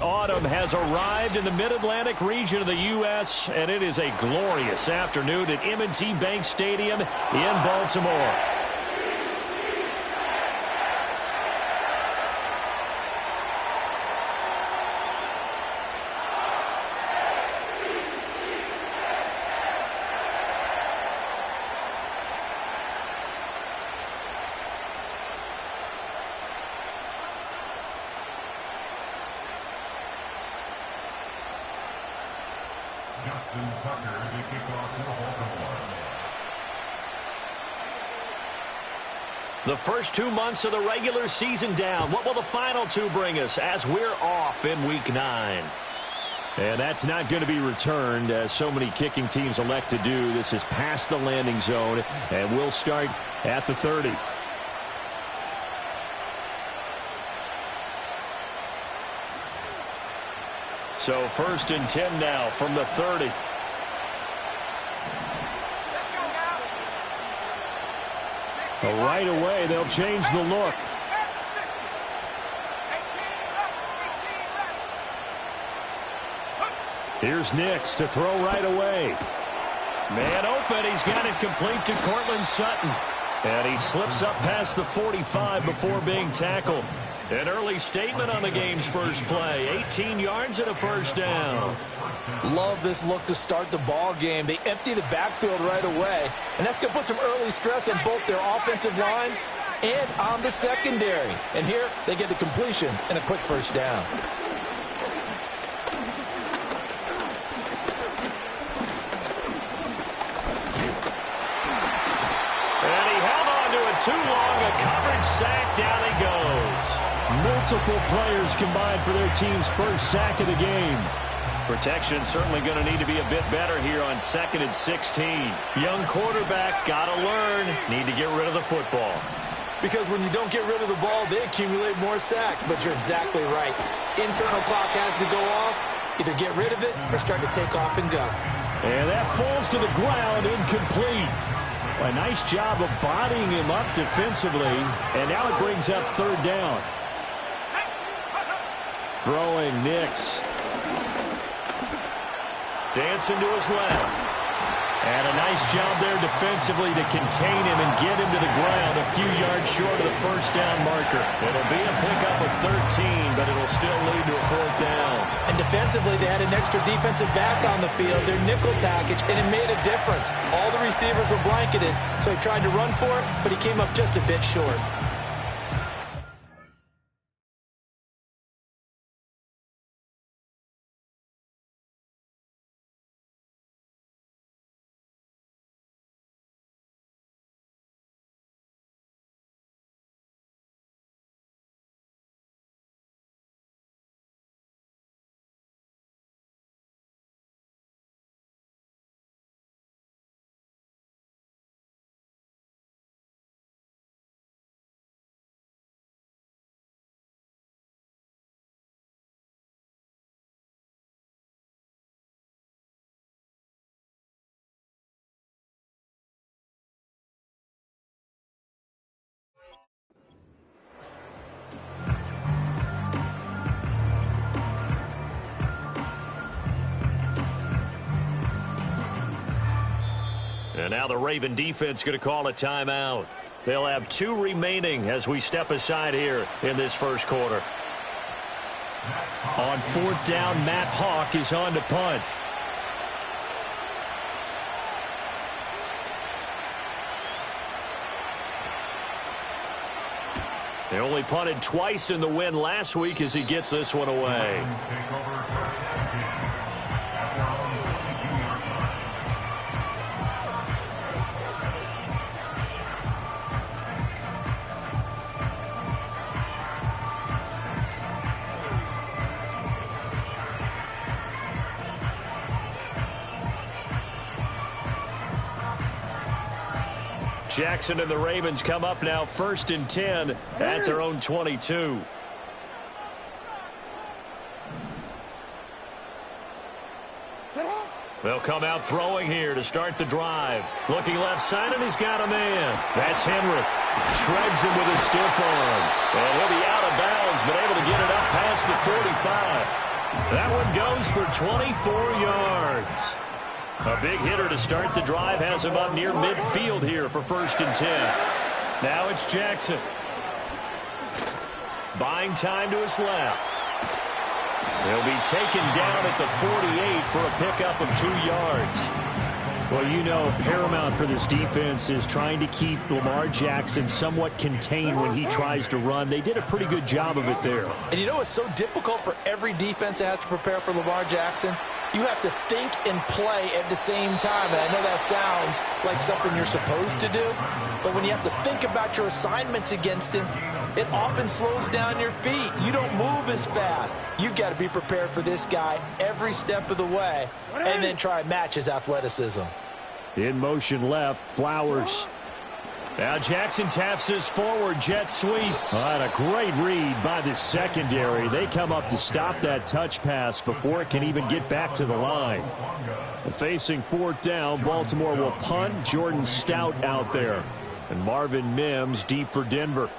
Autumn has arrived in the mid-Atlantic region of the U.S., and it is a glorious afternoon at M&T Bank Stadium in Baltimore. The first 2 months of the regular season down. What will the final two bring us as we're off in Week 9? And that's not going to be returned, as so many kicking teams elect to do. This is past the landing zone, and we'll start at the 30. So 1st and 10 now from the 30. Right away, they'll change the look. Here's Nix to throw right away. Man open. He's got it complete to Cortland Sutton. And he slips up past the 45 before being tackled. An early statement on the game's first play. 18 yards and a first down. Love this look to start the ball game. They empty the backfield right away, and that's going to put some early stress on both their offensive line and on the secondary. And here they get the completion and a quick first down. And he held on to it too long. A coverage sack. Down he goes. Multiple players combined for their team's first sack of the game. Protection certainly going to need to be a bit better here on 2nd and 16. Young quarterback, got to learn. Need to get rid of the football. Because when you don't get rid of the ball, they accumulate more sacks. But you're exactly right. Internal clock has to go off. Either get rid of it or start to take off and go. And that falls to the ground, incomplete. A nice job of bodying him up defensively. And now it brings up 3rd down. Throwing Nix. Dancing to his left. And a nice job there defensively to contain him and get him to the ground a few yards short of the first down marker. It'll be a pickup of 13, but it'll still lead to a 4th down. And defensively, they had an extra defensive back on the field, their nickel package, and it made a difference. All the receivers were blanketed, so he tried to run for it, but he came up just a bit short. And now the Raven defense going to call a timeout. They'll have 2 remaining as we step aside here in this first quarter. On 4th down, Matt Hawk is on to punt. They only punted twice in the win last week as he gets this one away. Jackson and the Ravens come up now 1st and 10 at their own 22. They'll come out throwing here to start the drive. Looking left side, and he's got a man. That's Henry. Shreds him with his stiff arm. And he'll be out of bounds, but able to get it up past the 45. That one goes for 24 yards. A big hitter to start the drive has him up near midfield here for 1st and 10. Now it's Jackson. Buying time to his left. He'll be taken down at the 48 for a pickup of 2 yards. Well, you know, paramount for this defense is trying to keep Lamar Jackson somewhat contained when he tries to run. They did a pretty good job of it there. And you know it's so difficult for every defense that has to prepare for Lamar Jackson? You have to think and play at the same time. And I know that sounds like something you're supposed to do, but when you have to think about your assignments against him, it often slows down your feet. You don't move as fast. You've got to be prepared for this guy every step of the way and then try and match his athleticism. In motion left, Flowers. Now Jackson taps his forward jet sweep. And a great read by the secondary. They come up to stop that touch pass before it can even get back to the line. Facing 4th down, Baltimore will punt. Jordan Stout out there. And Marvin Mims deep for Denver.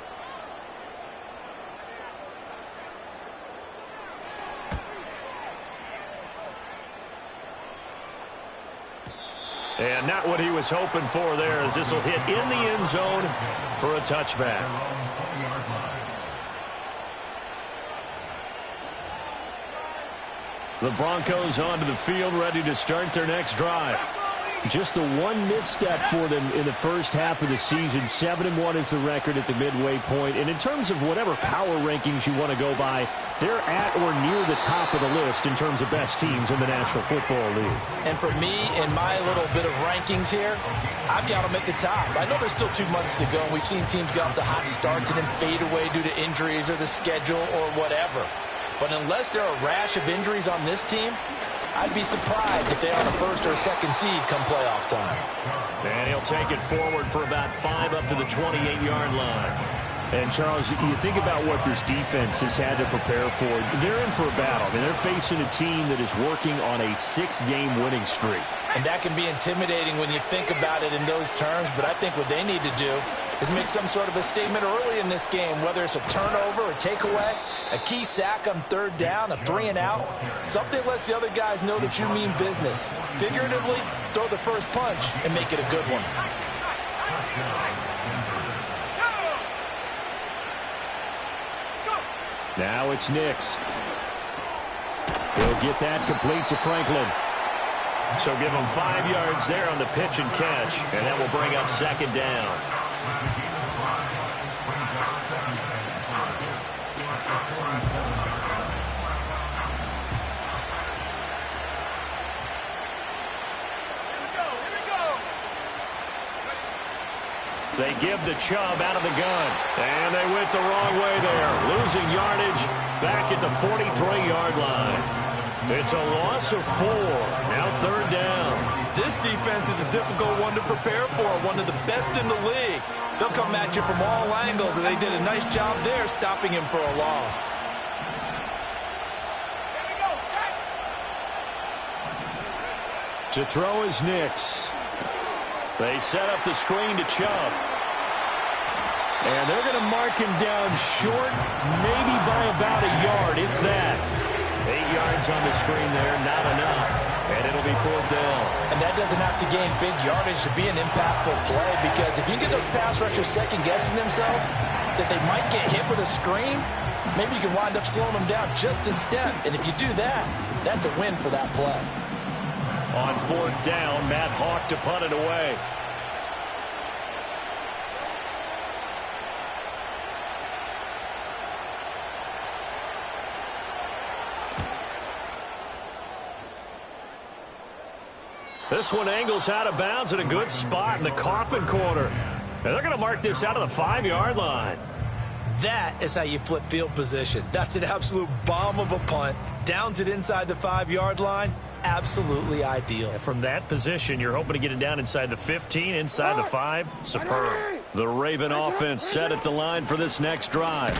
And not what he was hoping for there, as this will hit in the end zone for a touchback. The Broncos onto the field, ready to start their next drive. Just the one misstep for them in the first half of the season. 7-1 is the record at the midway point. And in terms of whatever power rankings you want to go by, they're at or near the top of the list in terms of best teams in the National Football League. And for me, in my little bit of rankings here, I've got them at the top. I know there's still 2 months to go, and we've seen teams get off to hot starts and then fade away due to injuries or the schedule or whatever. But unless there are a rash of injuries on this team, I'd be surprised if they are the 1st or 2nd seed come playoff time. And he'll take it forward for about 5 up to the 28-yard line. And, Charles, you think about what this defense has had to prepare for. They're in for a battle. I mean, they're facing a team that is working on a 6-game winning streak. And that can be intimidating when you think about it in those terms, but I think what they need to do is make some sort of a statement early in this game, whether it's a turnover, a takeaway, a key sack on 3rd down, a 3-and-out, something lets the other guys know that you mean business. Figuratively, throw the first punch and make it a good one. Now it's Nix. He'll get that complete to Franklin. So give him 5 yards there on the pitch and catch, and that will bring up 2nd down. They give the Chubb out of the gun. And they went the wrong way there. Losing yardage back at the 43-yard line. It's a loss of 4. Now 3rd down. This defense is a difficult one to prepare for. One of the best in the league. They'll come at you from all angles, and they did a nice job there stopping him for a loss. To throw is Nix. They set up the screen to Chubb. And they're going to mark him down short, maybe by about a yard, if that. 8 yards on the screen there, not enough. And it'll be 4th down. And that doesn't have to gain big yardage to be an impactful play, because if you get those pass rushers second-guessing themselves that they might get hit with a screen, maybe you can wind up slowing them down just a step. And if you do that, that's a win for that play. On 4th down, Matt Hawk to punt it away. This one angles out of bounds at a good spot in the coffin corner. And they're going to mark this out of the 5-yard line. That is how you flip field position. That's an absolute bomb of a punt. Downs it inside the 5-yard line. Absolutely ideal. From that position, you're hoping to get it down inside the 15, inside the 5. Superb. The Raven offense set at the line for this next drive.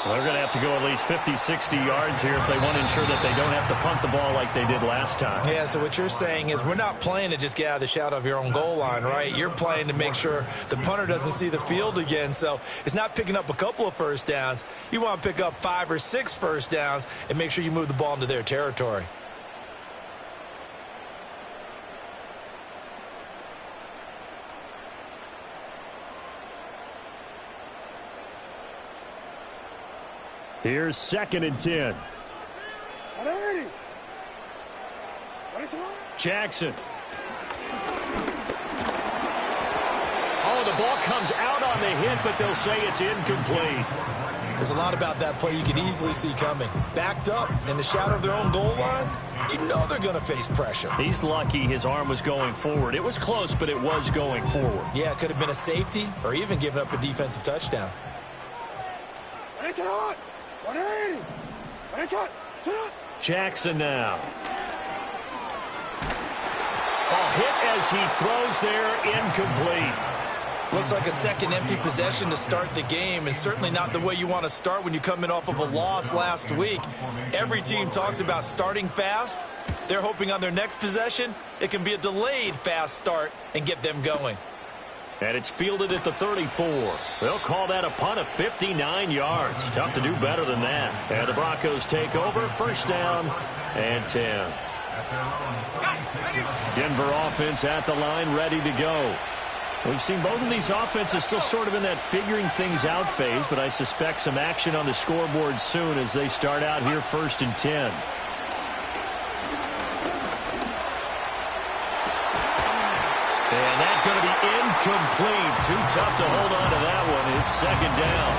Well, they're going to have to go at least 50, 60 yards here if they want to ensure that they don't have to punt the ball like they did last time. Yeah, so what you're saying is we're not playing to just get out of the shadow of your own goal line, right? You're playing to make sure the punter doesn't see the field again. So it's not picking up a couple of first downs. You want to pick up 5 or 6 first downs and make sure you move the ball into their territory. Here's 2nd and 10. Jackson. Oh, the ball comes out on the hit, but they'll say it's incomplete. There's a lot about that play you could easily see coming. Backed up in the shadow of their own goal line, you know they're going to face pressure. He's lucky his arm was going forward. It was close, but it was going forward. Yeah, it could have been a safety or even given up a defensive touchdown. Jackson now. A hit as he throws there, incomplete. Looks like a second empty possession to start the game, and certainly not the way you want to start when you come in off of a loss last week. Every team talks about starting fast. They're hoping on their next possession it can be a delayed fast start and get them going. And it's fielded at the 34. They'll call that a punt of 59 yards. Tough to do better than that. And the Broncos take over. First down and 10. Denver offense at the line, ready to go. We've seen both of these offenses still sort of in that figuring things out phase, but I suspect some action on the scoreboard soon as they start out here 1st and 10. And that's going to be incomplete. Too tough to hold on to that one. It's 2nd down.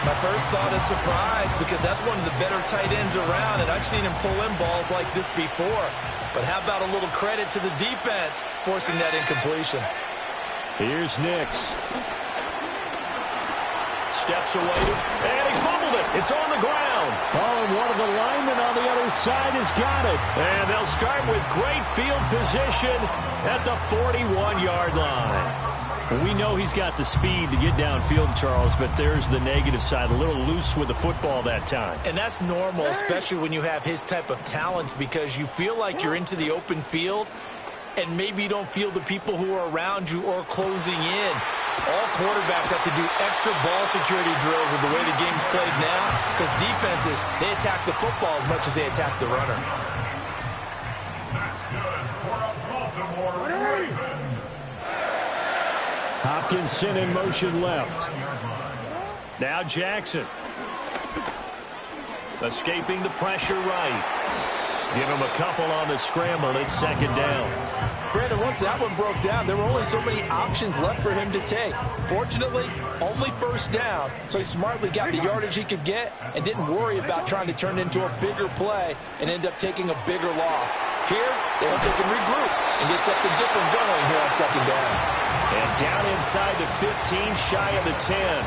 My first thought is surprise because that's one of the better tight ends around, and I've seen him pull in balls like this before. But how about a little credit to the defense forcing that incompletion? Here's Nix. Steps away, and he fumbled it. It's on the ground. Oh, and one of the linemen on the other side has got it. And they'll start with great field position at the 41-yard line. We know he's got the speed to get downfield, Charles, but there's the negative side. A little loose with the football that time. And that's normal, especially when you have his type of talents, because you feel like you're into the open field, and maybe you don't feel the people who are around you or closing in. All quarterbacks have to do extra ball security drills with the way the game's played now, because defenses, they attack the football as much as they attack the runner. Hopkinson in motion left. Now Jackson. Escaping the pressure right. Give him a couple on the scramble. It's 2nd down. Brandon, once that one broke down, there were only so many options left for him to take. Fortunately, only first down, so he smartly got the yardage he could get and didn't worry about trying to turn it into a bigger play and end up taking a bigger loss. Here, they hope they can regroup and get something different going here on 2nd down. And down inside the 15, shy of the 10.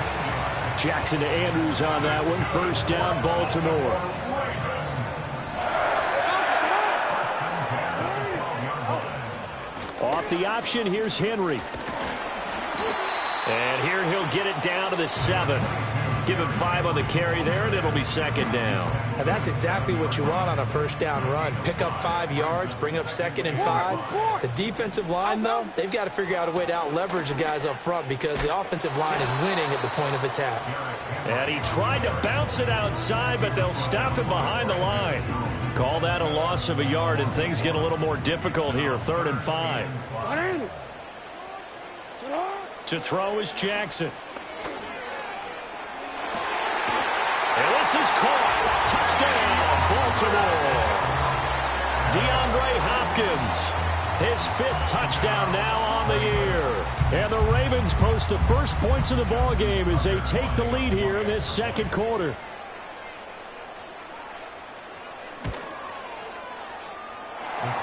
Jackson to Andrews on that one. First down, Baltimore. Off the option, here's Henry. And here he'll get it down to the 7. Give him 5 on the carry there, and it'll be 2nd down. And that's exactly what you want on a first down run. Pick up 5 yards, bring up 2nd and 5. The defensive line, though, they've got to figure out a way to out-leverage the guys up front because the offensive line is winning at the point of attack. And he tried to bounce it outside, but they'll stop him behind the line. Call that a loss of a yard, and things get a little more difficult here. 3rd and 5. To throw is Jackson. And this is caught. Touchdown, Baltimore. DeAndre Hopkins. His 5th touchdown now on the year. And the Ravens post the first points of the ball game as they take the lead here in this 2nd quarter.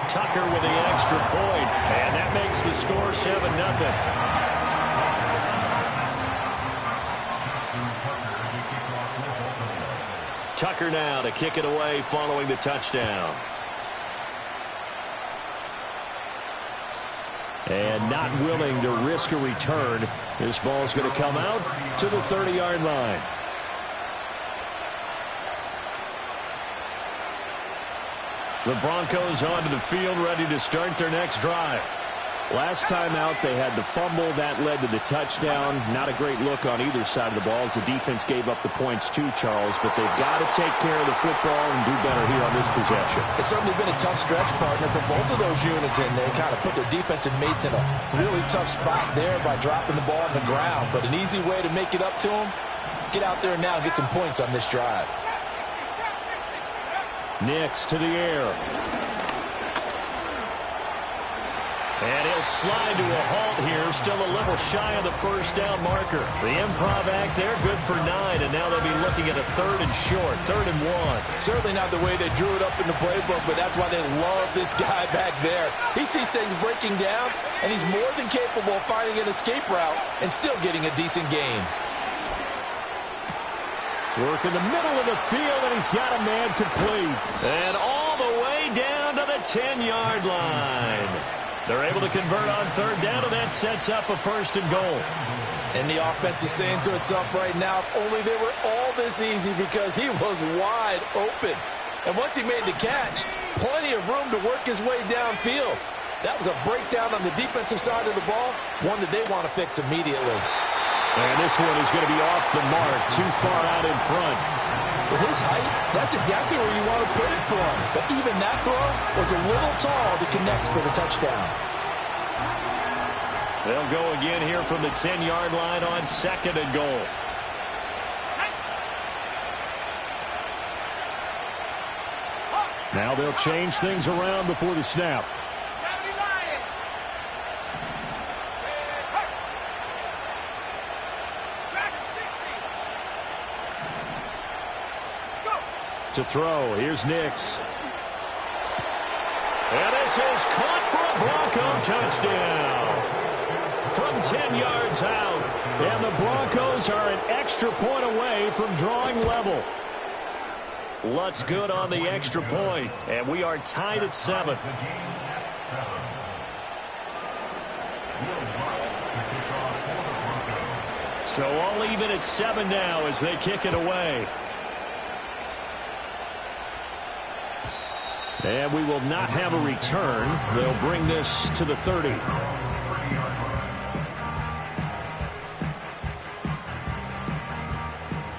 Tucker with the extra point, and that makes the score 7-0. Tucker now to kick it away following the touchdown. And not willing to risk a return. This ball's going to come out to the 30-yard line. The Broncos onto the field, ready to start their next drive. Last time out, they had the fumble. That led to the touchdown. Not a great look on either side of the ball as the defense gave up the points too, Charles. But they've got to take care of the football and do better here on this possession. It's certainly been a tough stretch, partner, for both of those units, and they kind of put their defensive mates in a really tough spot there by dropping the ball on the ground. But an easy way to make it up to them, get out there now and get some points on this drive. Nix to the air. And he'll slide to a halt here, still a little shy of the first down marker. The improv act there, good for 9, and now they'll be looking at a 3rd and short, 3rd and 1. Certainly not the way they drew it up in the playbook, but that's why they love this guy back there. He sees things breaking down, and he's more than capable of finding an escape route and still getting a decent gain. Work in the middle of the field, and he's got a man complete. And all the way down to the 10-yard line. They're able to convert on 3rd down, and that sets up a 1st and goal. And the offense is saying to itself right now, if only they were all this easy, because he was wide open. And once he made the catch, plenty of room to work his way downfield. That was a breakdown on the defensive side of the ball, one that they want to fix immediately. And this one is going to be off the mark, too far out in front. With his height, that's exactly where you want to put it for him. But even that throw was a little tall to connect for the touchdown. They'll go again here from the 10-yard line on 2nd and goal. Now they'll change things around before the snap. To throw, here's Nix. And this is caught for a Bronco touchdown. From 10 yards out. And the Broncos are an extra point away from drawing level. Lutz good on the extra point, and we are tied at 7. So all even at 7 now as they kick it away. And we will not have a return. They'll bring this to the 30.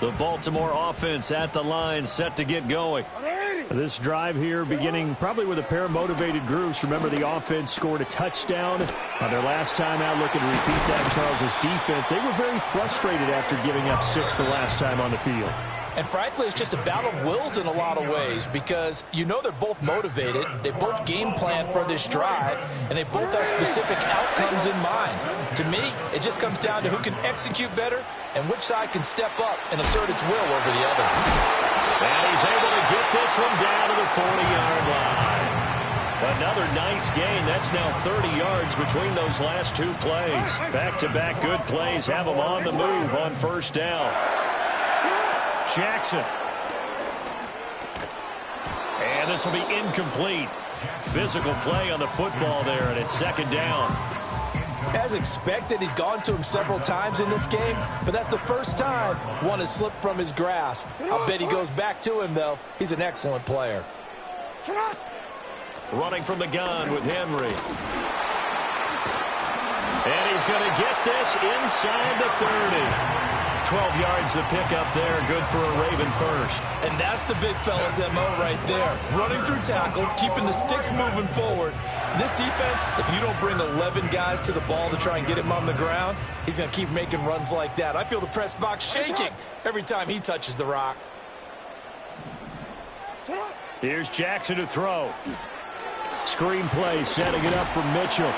The Baltimore offense at the line, set to get going. This drive here beginning probably with a pair of motivated groups. Remember, the offense scored a touchdown on their last time out. Looking to repeat that. Charles's defense, they were very frustrated after giving up 6 the last time on the field. And frankly, it's just a battle of wills in a lot of ways, because you know they're both motivated, they both game plan for this drive, and they both have specific outcomes in mind. To me, it just comes down to who can execute better and which side can step up and assert its will over the other. And he's able to get this one down to the 40-yard line. Another nice gain. That's now 30 yards between those last 2 plays. Back-to-back good plays have them on the move on 1st down. Jackson. And this will be incomplete. Physical play on the football there, and it's 2nd down. As expected, he's gone to him several times in this game, but that's the first time one has slipped from his grasp. I'll bet he goes back to him, though. He's an excellent player. Running from the gun with Henry. And he's going to get this inside the 30. 12 yards to pick up there. Good for a Raven first. And that's the big fella's MO right there. Running through tackles, keeping the sticks moving forward. This defense, if you don't bring 11 guys to the ball to try and get him on the ground, he's going to keep making runs like that. I feel the press box shaking every time he touches the rock. Here's Jackson to throw. Screen play, setting it up for Mitchell.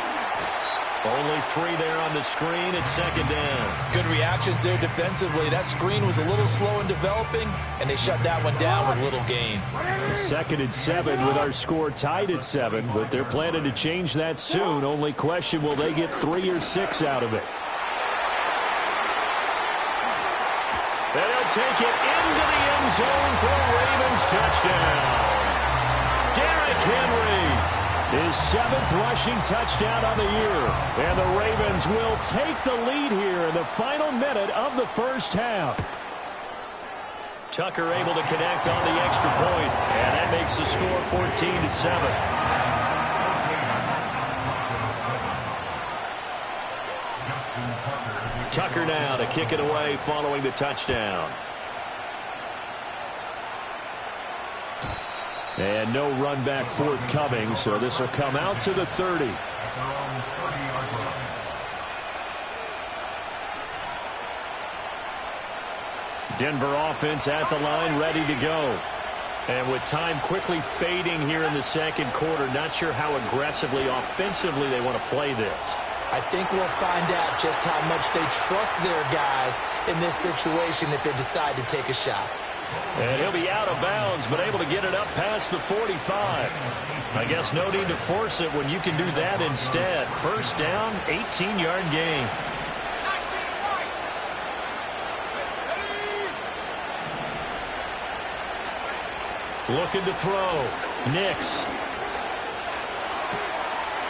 Only 3 there on the screen at 2nd down. Good reactions there defensively. That screen was a little slow in developing, and they shut that one down with little gain. 2nd and 7 with our score tied at 7, but they're planning to change that soon. Only question, will they get 3 or 6 out of it? And he'll take it into the end zone for a Ravens touchdown. Derrick Henry. His 7th rushing touchdown on the year. And the Ravens will take the lead here in the final minute of the 1st half. Tucker able to connect on the extra point, and that makes the score 14-7. Tucker now to kick it away following the touchdown. And no run back forthcoming, so this will come out to the 30. Denver offense at the line, ready to go. And with time quickly fading here in the second quarter, not sure how aggressively, offensively they want to play this. I think we'll find out just how much they trust their guys in this situation if they decide to take a shot. And he'll be out of bounds, but able to get it up past the 45. I guess no need to force it when you can do that instead. First down, 18-yard gain. Looking to throw. Nix.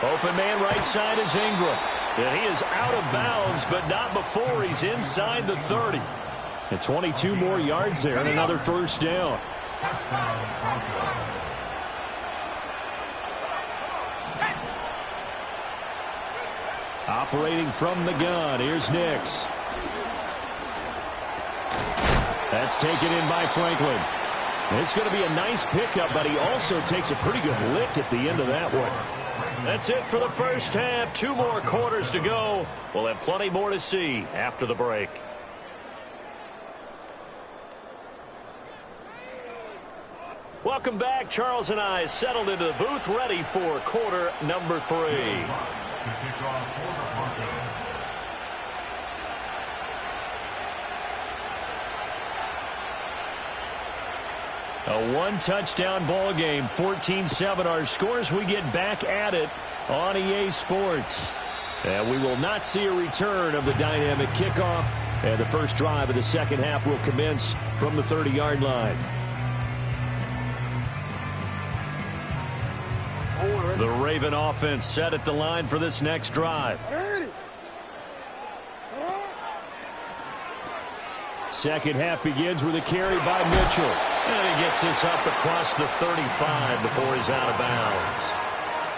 Open man right side is Ingram. And he is out of bounds, but not before he's inside the 30. And 22 more yards there and another first down. Operating from the gun, here's Nix. That's taken in by Franklin. It's going to be a nice pickup, but he also takes a pretty good lick at the end of that one. That's it for the first half. 2 more quarters to go. We'll have plenty more to see after the break. Welcome back. Charles and I settled into the booth, ready for quarter number 3. A one-touchdown ball game, 14-7 our scores. We get back at it on EA Sports. And we will not see a return of the dynamic kickoff. And the first drive of the second half will commence from the 30-yard line. The Raven offense set at the line for this next drive. Second half begins with a carry by Mitchell. And he gets this up across the 35 before he's out of bounds.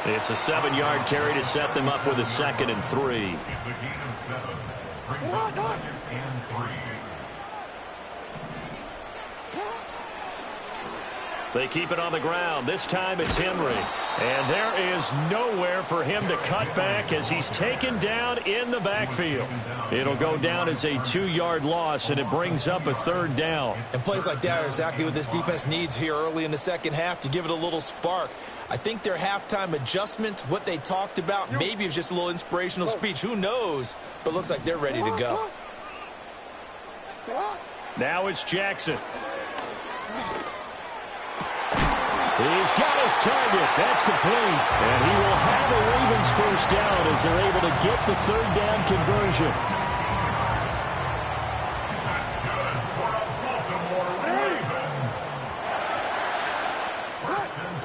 It's a 7-yard carry to set them up with a 2nd and 3. They keep it on the ground. This time it's Henry. And there is nowhere for him to cut back as he's taken down in the backfield. It'll go down as a 2-yard loss, and it brings up a 3rd down. And plays like that are exactly what this defense needs here early in the second half to give it a little spark. I think their halftime adjustments, what they talked about, maybe it was just a little inspirational speech. Who knows? But looks like they're ready to go. Now it's Jackson. He's got his target. That's complete. And he will have the Ravens first down as they're able to get the 3rd down conversion.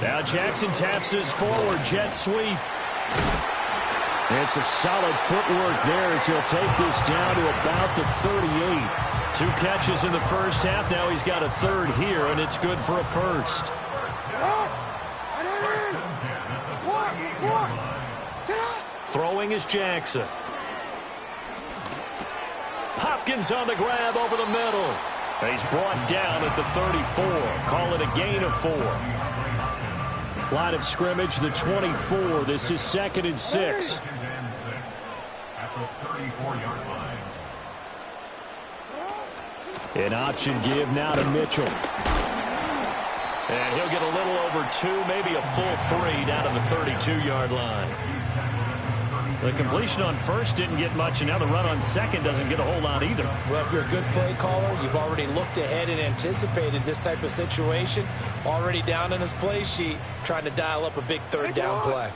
Now Jackson taps his forward jet sweep. And some solid footwork there as he'll take this down to about the 38. 2 catches in the first half. Now he's got a 3rd here, and it's good for a 1st. Throwing is Jackson. Hopkins on the grab over the middle. He's brought down at the 34. Call it a gain of 4. Line of scrimmage, the 24. This is 2nd and 6. An option give now to Mitchell. And he'll get a little over 2, maybe a full 3 down to the 32-yard line. The completion on 1st didn't get much, and now the run on 2nd doesn't get a whole lot either. Well, if you're a good play caller, you've already looked ahead and anticipated this type of situation. Already down in his play sheet, trying to dial up a big 3rd down play.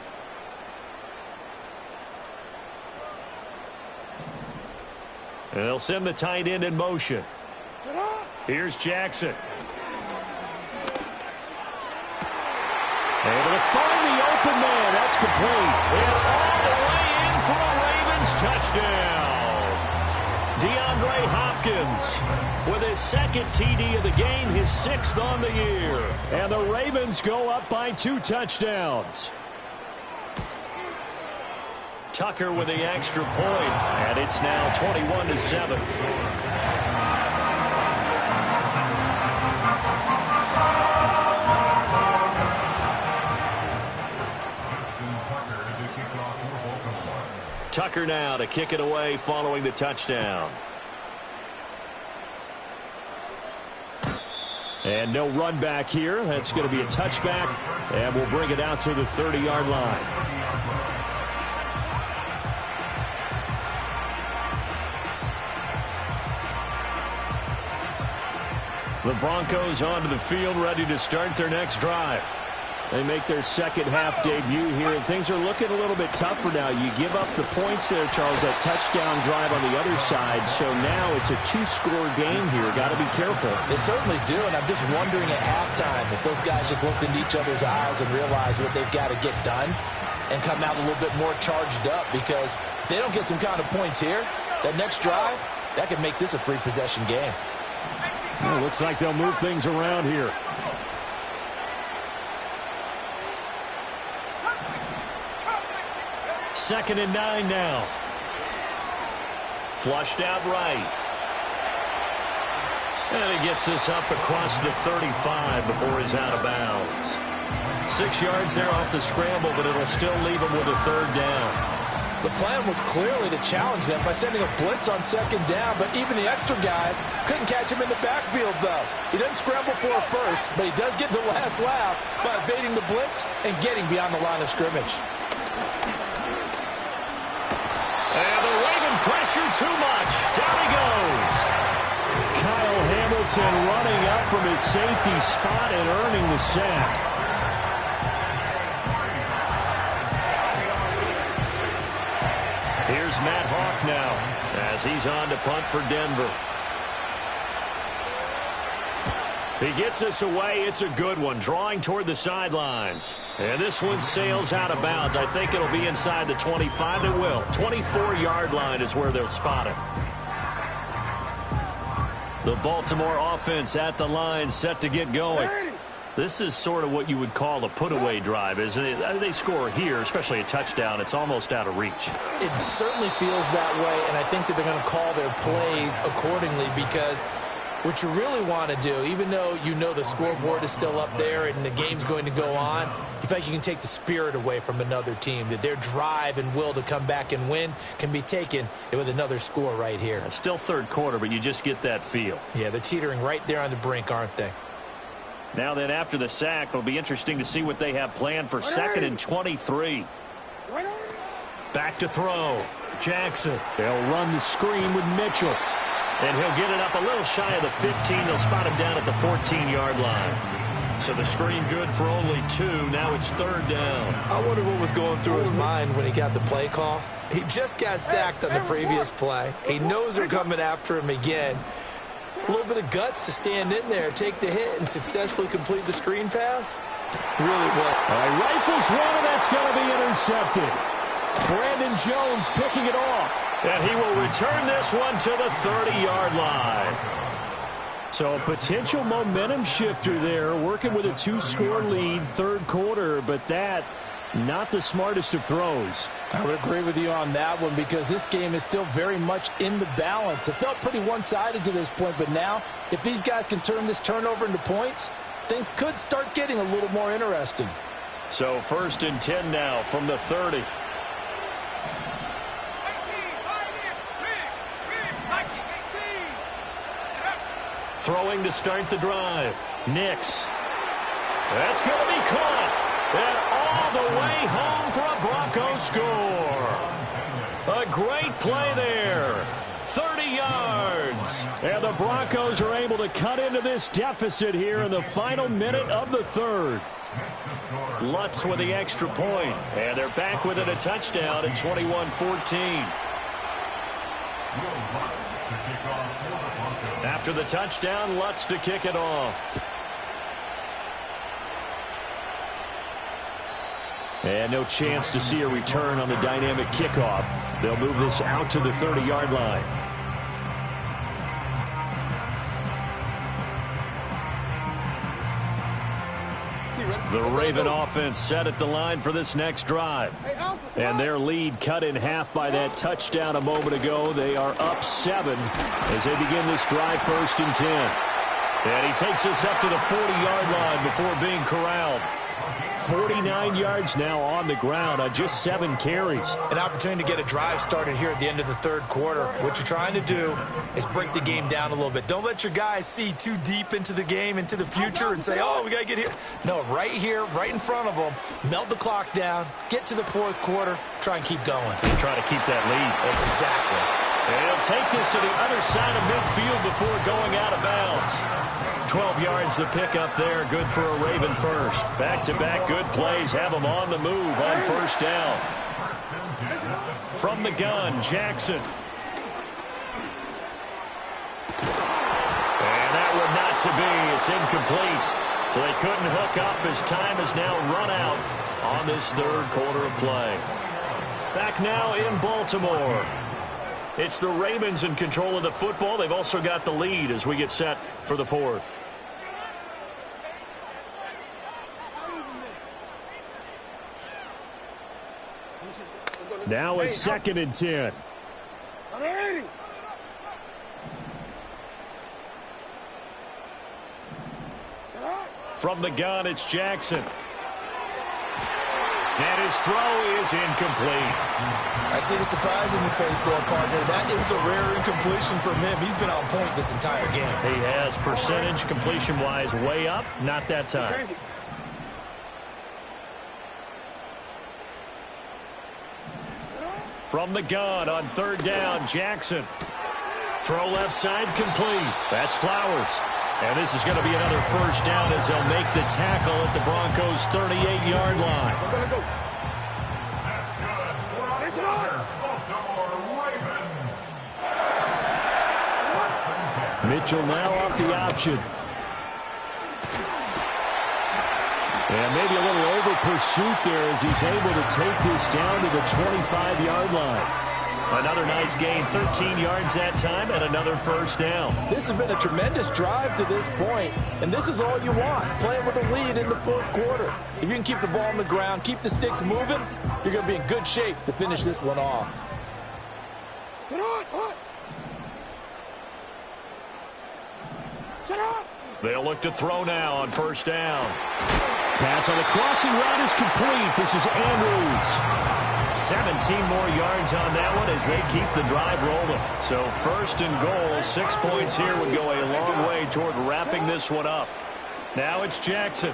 And they'll send the tight end in motion. Here's Jackson. Able to find the open man. That's complete. And all the way in for a Ravens touchdown. DeAndre Hopkins Hopkins with his second TD of the game, his 6th on the year. And the Ravens go up by 2 touchdowns. Tucker with the extra point, and it's now 21-7. Tucker now to kick it away following the touchdown. And no run back here. That's going to be a touchback, and we'll bring it out to the 30-yard line. The Broncos onto the field, ready to start their next drive. They make their second half debut here, and things are looking a little bit tougher now. You give up the points there, Charles, that touchdown drive on the other side. So now it's a 2-score game here. Got to be careful. They certainly do, and I'm just wondering at halftime if those guys just looked into each other's eyes and realized what they've got to get done and come out a little bit more charged up, because if they don't get some kind of points here, that next drive, that could make this a 3-possession game. Well, looks like they'll move things around here. Second and 9 now. Flushed out right. And he gets this up across the 35 before he's out of bounds. 6 yards there off the scramble, but it'll still leave him with a 3rd down. The plan was clearly to challenge them by sending a blitz on 2nd down, but even the extra guys couldn't catch him in the backfield, though. He doesn't scramble for a first, but he does get the last laugh by evading the blitz and getting beyond the line of scrimmage. And the Raven pressure too much. Down he goes. Kyle Hamilton running up from his safety spot and earning the sack. Here's Matt Hawk now as he's on to punt for Denver. He gets this away. It's a good one, drawing toward the sidelines. And this one sails out of bounds. I think it'll be inside the 25. It will. 24-yard line is where they'll spot him. The Baltimore offense at the line, set to get going. This is sort of what you would call a put-away drive, isn't it? They score here, especially a touchdown. It's almost out of reach. It certainly feels that way, and I think that they're going to call their plays accordingly, because what you really want to do, even though you know the scoreboard is still up there and the game's going to go on, you feel like you can take the spirit away from another team, that their drive and will to come back and win can be taken with another score right here. Still 3rd quarter, but you just get that feel. Yeah, they're teetering right there on the brink, aren't they? Now then, after the sack, it'll be interesting to see what they have planned for 2nd and 23. Back to throw. Jackson. They'll run the screen with Mitchell. And he'll get it up a little shy of the 15. They'll spot him down at the 14-yard line. So the screen good for only 2. Now it's 3rd down. I wonder what was going through his mind when he got the play call. He just got sacked on the previous play. He knows they're coming after him again. A little bit of guts to stand in there, take the hit, and successfully complete the screen pass. Really well. All right, rifles one, and that's going to be intercepted. Brandon Jones picking it off. And he will return this one to the 30-yard line. So a potential momentum shifter there, working with a 2-score lead, 3rd quarter, but that, not the smartest of throws. I would agree with you on that one, because this game is still very much in the balance. It felt pretty one-sided to this point, but now, if these guys can turn this turnover into points, things could start getting a little more interesting. So 1st and 10 now from the 30. Throwing to start the drive. Nix. That's going to be caught. And all the way home for a Broncos score. A great play there. 30 yards. And the Broncos are able to cut into this deficit here in the final minute of the 3rd. Lutz with the extra point. And they're back within a touchdown at 21-14. After the touchdown, Lutz to kick it off. And no chance to see a return on the dynamic kickoff. They'll move this out to the 30-yard line. The Raven offense set at the line for this next drive. And their lead cut in half by that touchdown a moment ago. They are up 7 as they begin this drive, 1st and 10. And he takes us up to the 40-yard line before being corralled. 49 yards now on the ground on just 7 carries. An opportunity to get a drive started here at the end of the 3rd quarter. What you're trying to do is break the game down a little bit. Don't let your guys see too deep into the game, into the future, and say, oh, we got to get here. No, right here, right in front of them, melt the clock down, get to the 4th quarter, try and keep going. Try to keep that lead. Exactly. And he'll take this to the other side of midfield before going out of bounds. 12 yards the pick up there. Good for a Raven first. Back-to-back good plays have them on the move on 1st down. From the gun, Jackson. And that would not to be. It's incomplete. So they couldn't hook up as time has now run out on this 3rd quarter of play. Back now in Baltimore. It's the Ravens in control of the football. They've also got the lead as we get set for the 4th. Now a 2nd and 10. From the gun, it's Jackson. And his throw is incomplete. I see the surprise in your face there, partner. That is a rare incompletion from him. He's been on point this entire game. He has percentage completion-wise way up. Not that time. From the gun on 3rd down, Jackson. Throw left side complete. That's Flowers. And this is going to be another 1st down as they'll make the tackle at the Broncos' 38-yard line. Mitchell now off the option. And maybe a little over pursuit there as he's able to take this down to the 25-yard line. Another nice gain, 13 yards that time, and another 1st down. This has been a tremendous drive to this point, and this is all you want, playing with a lead in the 4th quarter. If you can keep the ball on the ground, keep the sticks moving, you're going to be in good shape to finish this one off. They'll look to throw now on 1st down. Pass on the crossing route is complete. This is Andrews. 17 more yards on that one as they keep the drive rolling. So 1st and goal, 6 points here would go a long way toward wrapping this one up. Now it's Jackson.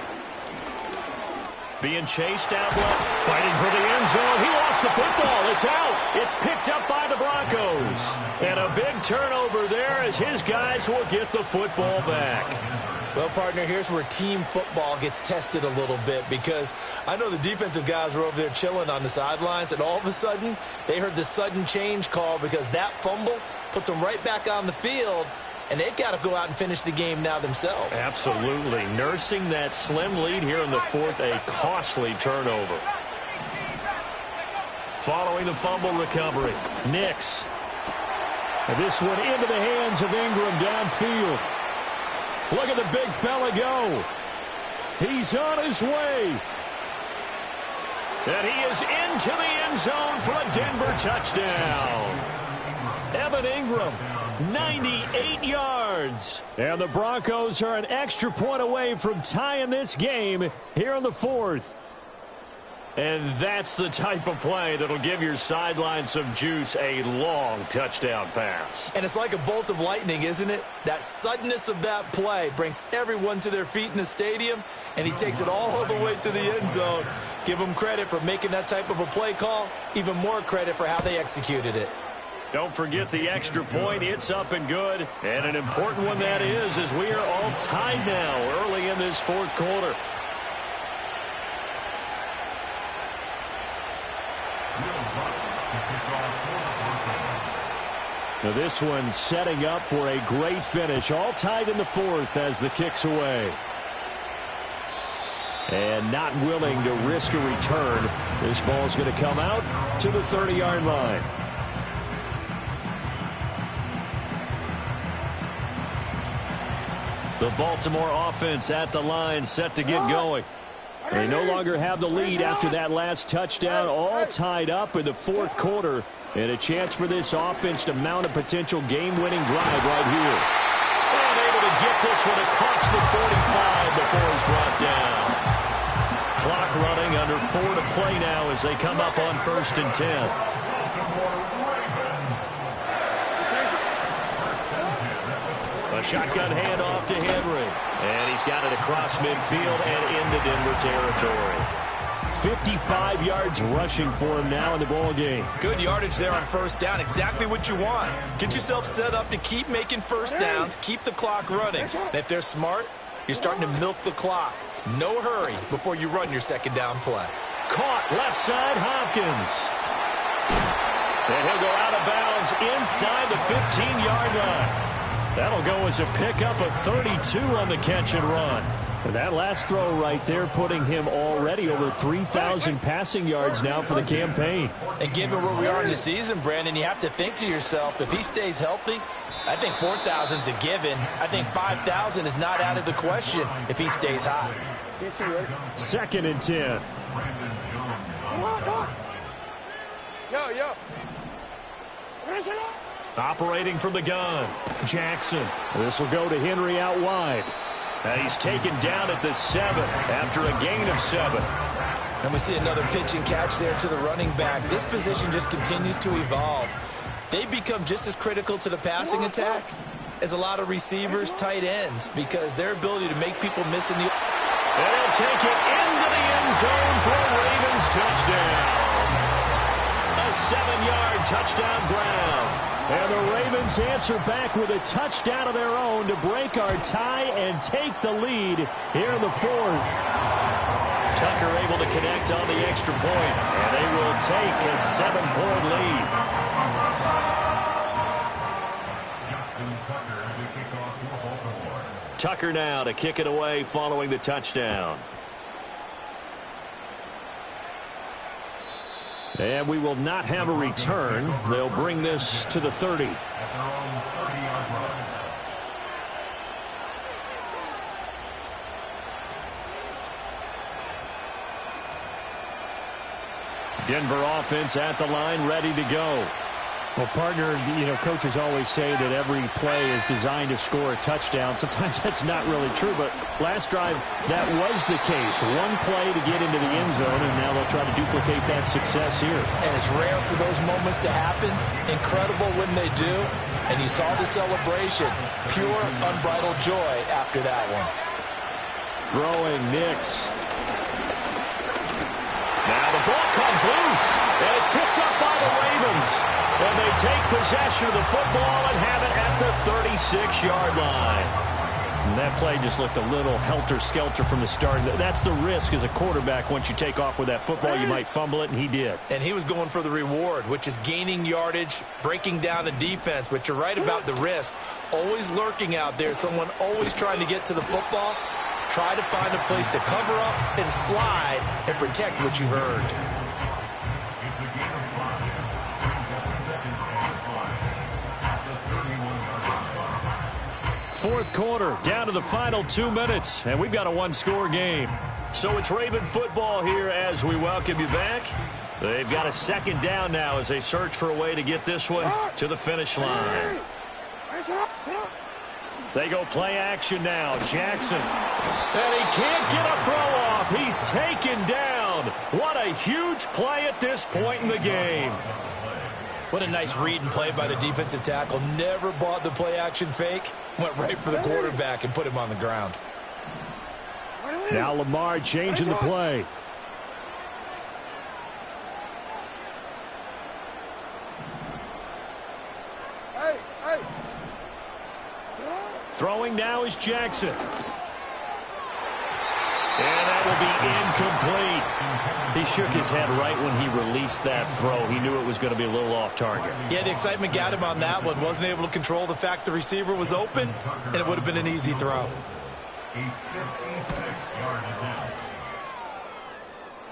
Being chased out left, fighting for the end zone. He lost the football. It's out. It's picked up by the Broncos. And a big turnover there as his guys will get the football back. Well, partner, here's where team football gets tested a little bit, because I know the defensive guys were over there chilling on the sidelines, and all of a sudden they heard the sudden change call because that fumble puts them right back on the field, and they've got to go out and finish the game now themselves. Absolutely. Nursing that slim lead here in the 4th, a costly turnover. Following the fumble recovery, Nix. And this one into the hands of Ingram downfield. Look at the big fella go. He's on his way. And he is into the end zone for a Denver touchdown. Evan Ingram, 98 yards. And the Broncos are an extra point away from tying this game here in the 4th. And that's the type of play that'll give your sideline some juice, a long touchdown pass. And it's like a bolt of lightning, isn't it? That suddenness of that play brings everyone to their feet in the stadium, and he takes it all the way to the end zone. Give him credit for making that type of a play call, even more credit for how they executed it. Don't forget the extra point. It's up and good. And an important one that is, as we are all tied now early in this 4th quarter. Now this one setting up for a great finish. All tied in the 4th as the kick's away. And not willing to risk a return. This ball's going to come out to the 30-yard line. The Baltimore offense at the line, set to get going. They no longer have the lead after that last touchdown, all tied up in the fourth quarter, and a chance for this offense to mount a potential game-winning drive right here. And able to get this one across the 45 before he's brought down. Clock running, under 4 to play now as they come up on 1st and 10. A shotgun handoff to Henry. And he's got it across midfield and into Denver territory. 55 yards rushing for him now in the ball game. Good yardage there on 1st down. Exactly what you want. Get yourself set up to keep making 1st downs, keep the clock running. And if they're smart, you're starting to milk the clock. No hurry before you run your 2nd down play. Caught left side, Hopkins. And he'll go out of bounds inside the 15-yard line. That'll go as a pickup of 32 on the catch and run. And that last throw right there putting him already over 3,000 passing yards now for the campaign. And given where we are in the season, Brandon, you have to think to yourself, if he stays healthy, I think 4,000's a given. I think 5,000 is not out of the question if he stays hot. 2nd and 10. Yo. Operating from the gun, Jackson. This will go to Henry out wide. And he's taken down at the 7 after a gain of 7. And we see another pitch and catch there to the running back. This position just continues to evolve. They become just as critical to the passing attack as a lot of receivers, tight ends, because their ability to make people miss in the... And he'll take it into the end zone for a Ravens touchdown. A 7-yard touchdown ground. And the Ravens answer back with a touchdown of their own to break our tie and take the lead here in the 4th. Tucker able to connect on the extra point, and they will take a 7-point lead. Tucker now to kick it away following the touchdown. And we will not have a return. They'll bring this to the 30. Denver offense at the line, ready to go. Well, partner, coaches always say that every play is designed to score a touchdown. Sometimes that's not really true, but last drive, that was the case. One play to get into the end zone, and now they'll try to duplicate that success here. And it's rare for those moments to happen. Incredible when they do. And you saw the celebration. Pure, unbridled joy after that one. Throwing Nix. Now the ball comes loose, and it's picked up by the Ravens. And they take possession of the football and have it at the 36-yard line. And that play just looked a little helter-skelter from the start. That's the risk as a quarterback. Once you take off with that football, you might fumble it, and he did. And he was going for the reward, which is gaining yardage, breaking down the defense. But you're right about the risk. Always lurking out there, someone always trying to get to the football. Try to find a place to cover up and slide and protect what you've earned. Fourth quarter, down to the final 2 minutes, and we've got a one-score game. So it's Raven football here as we welcome you back. They've got a 2nd down now as they search for a way to get this one to the finish line. They go play action now. Jackson. And he can't get a throw off. He's taken down. What a huge play at this point in the game. What a nice read and play by the defensive tackle. Never bought the play-action fake. Went right for the quarterback and put him on the ground. Now Lamar changing the play. Throwing now is Jackson. And that will be incomplete. He shook his head right when he released that throw. He knew it was going to be a little off target. Yeah, the excitement got him on that one. Wasn't able to control the fact the receiver was open, and it would have been an easy throw.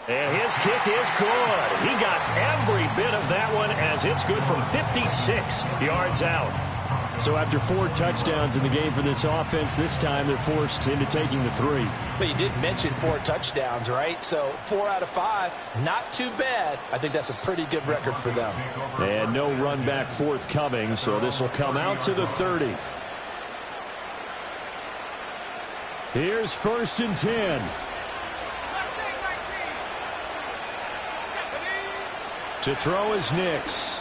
And his kick is good. He got every bit of that one as it's good from 56 yards out. So after 4 touchdowns in the game for this offense, this time they're forced into taking the 3. But you did mention 4 touchdowns, right? So 4 out of 5, not too bad. I think that's a pretty good record for them. And no run back forthcoming, so this will come out to the 30. Here's 1st and 10. To throw is Nix.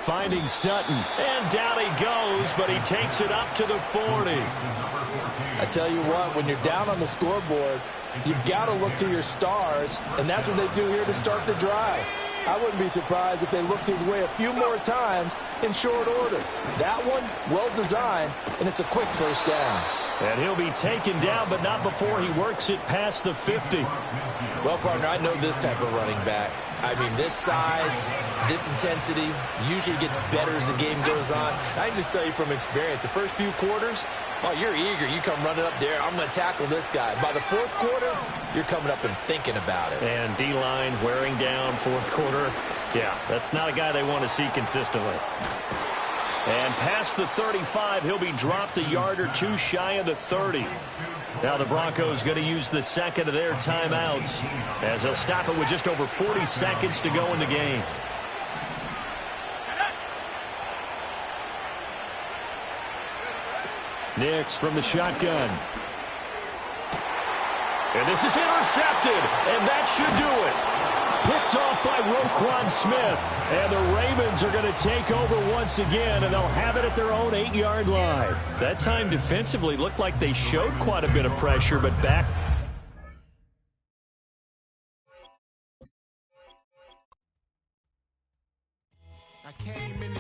Finding Sutton. And down he goes, but he takes it up to the 40. I tell you what, when you're down on the scoreboard, you've got to look to your stars, and that's what they do here to start the drive. I wouldn't be surprised if they looked his way a few more times in short order. That one, well designed, and it's a quick 1st down. And he'll be taken down, but not before he works it past the 50. Well, partner, I know this type of running back. I mean, this size, this intensity usually gets better as the game goes on. I can just tell you from experience, the first few quarters, oh, you're eager. You come running up there, I'm going to tackle this guy. By the 4th quarter, you're coming up and thinking about it. And D-line wearing down 4th quarter. Yeah, that's not a guy they want to see consistently. And past the 35, he'll be dropped a yard or 2 shy of the 30. Now the Broncos going to use the second of their timeouts as they'll stop it with just over 40 seconds to go in the game. Nix from the shotgun. And this is intercepted, and that should do it. Picked off by Roquan Smith. And the Ravens are going to take over once again, and they'll have it at their own 8-yard line. That time defensively looked like they showed quite a bit of pressure, but back. I came in